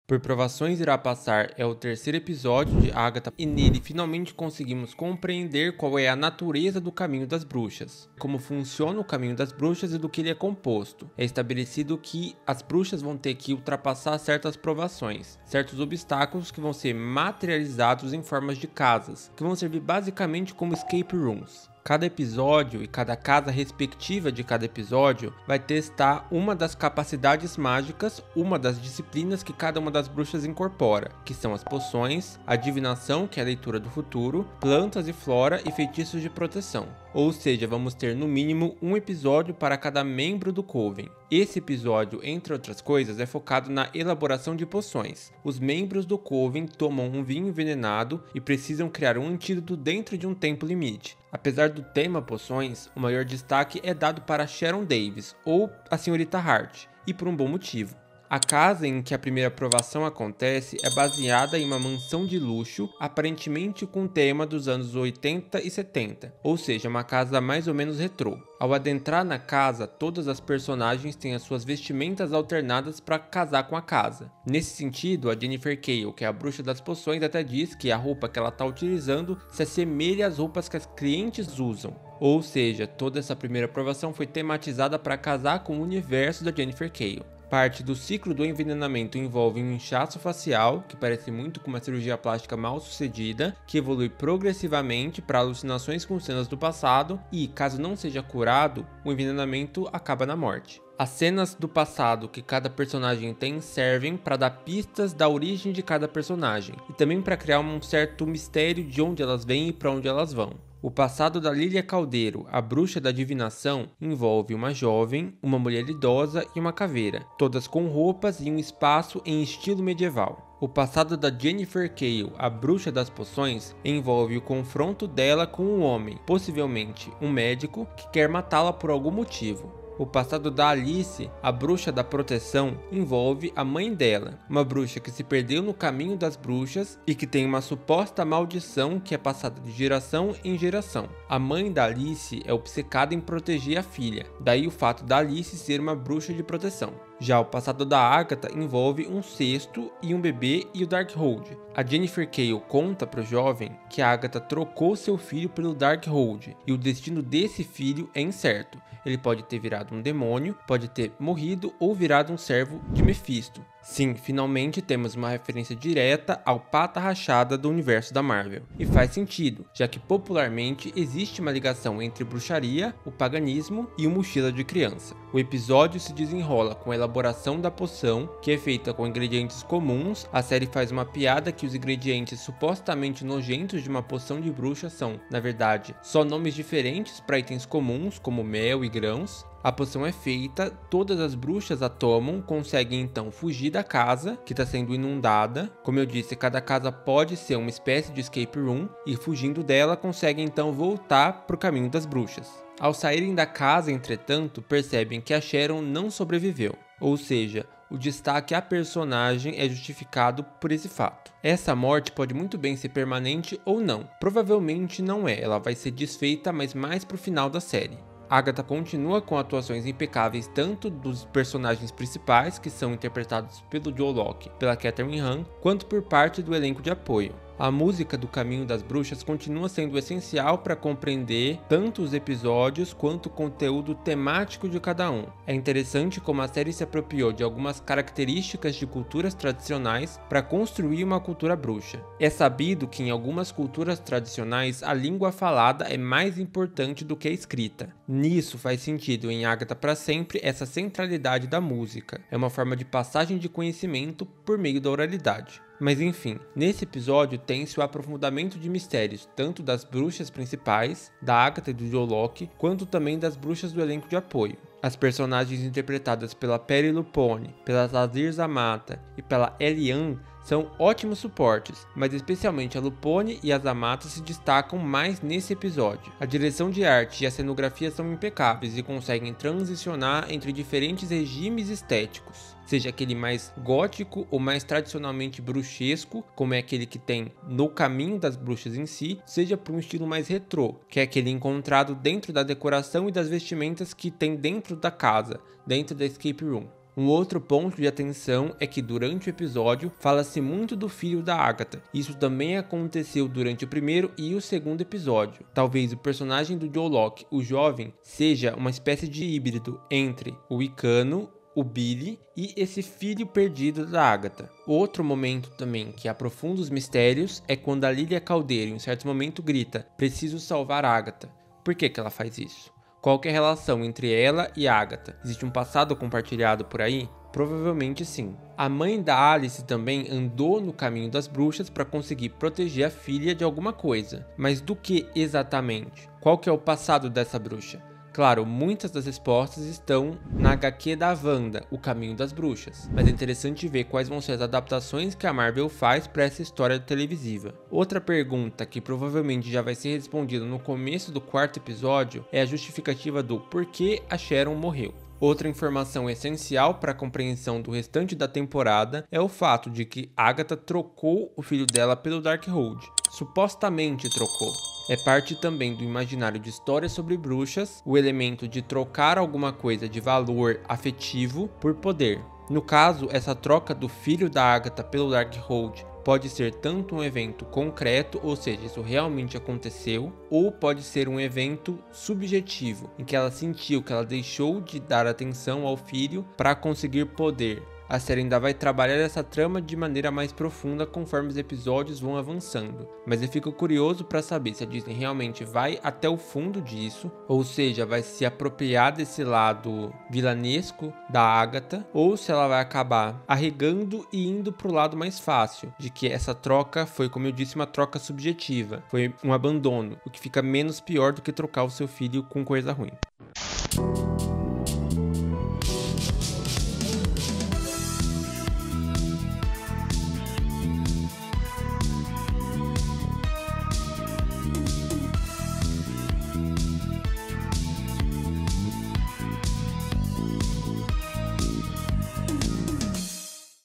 Por Provações Irá Passar é o terceiro episódio de Agatha e nele finalmente conseguimos compreender qual é a natureza do Caminho das Bruxas, como funciona o Caminho das Bruxas e do que ele é composto. É estabelecido que as bruxas vão ter que ultrapassar certas provações, certos obstáculos que vão ser materializados em formas de casas, que vão servir basicamente como escape rooms. Cada episódio e cada casa respectiva de cada episódio vai testar uma das capacidades mágicas, uma das disciplinas que cada uma das bruxas incorpora, que são as poções, a divinação, que é a leitura do futuro, plantas e flora e feitiços de proteção. Ou seja, vamos ter no mínimo um episódio para cada membro do Coven. Esse episódio, entre outras coisas, é focado na elaboração de poções. Os membros do Coven tomam um vinho envenenado e precisam criar um antídoto dentro de um tempo limite. Apesar do tema poções, o maior destaque é dado para Sharon Davis, ou a Senhorita Hart, e por um bom motivo. A casa em que a primeira provação acontece é baseada em uma mansão de luxo, aparentemente com tema dos anos 80 e 70, ou seja, uma casa mais ou menos retrô. Ao adentrar na casa, todas as personagens têm as suas vestimentas alternadas para casar com a casa. Nesse sentido, a Jennifer Cale, que é a bruxa das poções, até diz que a roupa que ela está utilizando se assemelha às roupas que as clientes usam. Ou seja, toda essa primeira provação foi tematizada para casar com o universo da Jennifer Cale. Parte do ciclo do envenenamento envolve um inchaço facial, que parece muito com uma cirurgia plástica mal sucedida, que evolui progressivamente para alucinações com cenas do passado e, caso não seja curado, o envenenamento acaba na morte. As cenas do passado que cada personagem tem servem para dar pistas da origem de cada personagem e também para criar um certo mistério de onde elas vêm e para onde elas vão. O passado da Lilia Caldeiro, a bruxa da divinação, envolve uma jovem, uma mulher idosa e uma caveira, todas com roupas e um espaço em estilo medieval. O passado da Jennifer Cale, a bruxa das poções, envolve o confronto dela com um homem, possivelmente um médico, que quer matá-la por algum motivo. O passado da Alice, a bruxa da proteção, envolve a mãe dela, uma bruxa que se perdeu no caminho das bruxas e que tem uma suposta maldição que é passada de geração em geração. A mãe da Alice é obcecada em proteger a filha, daí o fato da Alice ser uma bruxa de proteção. Já o passado da Agatha envolve um cesto e um bebê e o Darkhold. A Jennifer Cale conta para o jovem que a Agatha trocou seu filho pelo Darkhold e o destino desse filho é incerto. Ele pode ter virado um demônio, pode ter morrido ou virado um servo de Mephisto. Sim, finalmente temos uma referência direta ao pata rachada do universo da Marvel. E faz sentido, já que popularmente existe uma ligação entre bruxaria, o paganismo e o mochila de criança. O episódio se desenrola com a elaboração da poção, que é feita com ingredientes comuns. A série faz uma piada que os ingredientes supostamente nojentos de uma poção de bruxa são, na verdade, só nomes diferentes para itens comuns, como mel e grãos. A poção é feita, todas as bruxas a tomam, conseguem então fugir da casa, que está sendo inundada. Como eu disse, cada casa pode ser uma espécie de escape room, e fugindo dela conseguem então voltar para o caminho das bruxas. Ao saírem da casa, entretanto, percebem que a Sharon não sobreviveu, ou seja, o destaque à personagem é justificado por esse fato. Essa morte pode muito bem ser permanente ou não, provavelmente não é, ela vai ser desfeita, mas mais pro final da série. Agatha continua com atuações impecáveis tanto dos personagens principais, que são interpretados pelo Joe Locke e pela Catherine Hahn, quanto por parte do elenco de apoio. A música do Caminho das Bruxas continua sendo essencial para compreender tanto os episódios quanto o conteúdo temático de cada um. É interessante como a série se apropriou de algumas características de culturas tradicionais para construir uma cultura bruxa. É sabido que em algumas culturas tradicionais a língua falada é mais importante do que a escrita. Nisso faz sentido em Agatha para sempre essa centralidade da música. É uma forma de passagem de conhecimento por meio da oralidade. Mas enfim, nesse episódio tem-se o aprofundamento de mistérios, tanto das bruxas principais, da Agatha e do Joe Locke, quanto também das bruxas do elenco de apoio. As personagens interpretadas pela Peri Lupone, pela Zazir Zamata e pela Eliane são ótimos suportes, mas especialmente a Lupone e a Zamata se destacam mais nesse episódio. A direção de arte e a cenografia são impecáveis e conseguem transicionar entre diferentes regimes estéticos, seja aquele mais gótico ou mais tradicionalmente bruxesco, como é aquele que tem no Caminho das Bruxas em si, seja para um estilo mais retrô, que é aquele encontrado dentro da decoração e das vestimentas que tem dentro da casa, dentro da escape room. Um outro ponto de atenção é que durante o episódio fala-se muito do filho da Agatha. Isso também aconteceu durante o primeiro e o segundo episódio. Talvez o personagem do Joe Locke, o jovem, seja uma espécie de híbrido entre o Wicano, o Billy e esse filho perdido da Agatha. Outro momento também que aprofunda os mistérios é quando a Lilia Caldeiro em um certo momento grita: "Preciso salvar a Agatha". Por que ela faz isso? Qual que é a relação entre ela e Agatha? Existe um passado compartilhado por aí? Provavelmente sim. A mãe da Alice também andou no caminho das bruxas para conseguir proteger a filha de alguma coisa. Mas do que exatamente? Qual que é o passado dessa bruxa? Claro, muitas das respostas estão na HQ da Wanda, O Caminho das Bruxas, mas é interessante ver quais vão ser as adaptações que a Marvel faz para essa história televisiva. Outra pergunta que provavelmente já vai ser respondida no começo do quarto episódio é a justificativa do porquê a Sharon morreu. Outra informação essencial para a compreensão do restante da temporada é o fato de que Agatha trocou o filho dela pelo Darkhold. Supostamente trocou. É parte também do imaginário de histórias sobre bruxas, o elemento de trocar alguma coisa de valor afetivo por poder. No caso, essa troca do filho da Agatha pelo Darkhold pode ser tanto um evento concreto, ou seja, isso realmente aconteceu, ou pode ser um evento subjetivo, em que ela sentiu que ela deixou de dar atenção ao filho para conseguir poder. A série ainda vai trabalhar essa trama de maneira mais profunda conforme os episódios vão avançando, mas eu fico curioso para saber se a Disney realmente vai até o fundo disso, ou seja, vai se apropriar desse lado vilanesco da Agatha, ou se ela vai acabar arregando e indo pro lado mais fácil, de que essa troca foi, como eu disse, uma troca subjetiva, foi um abandono, o que fica menos pior do que trocar o seu filho com coisa ruim.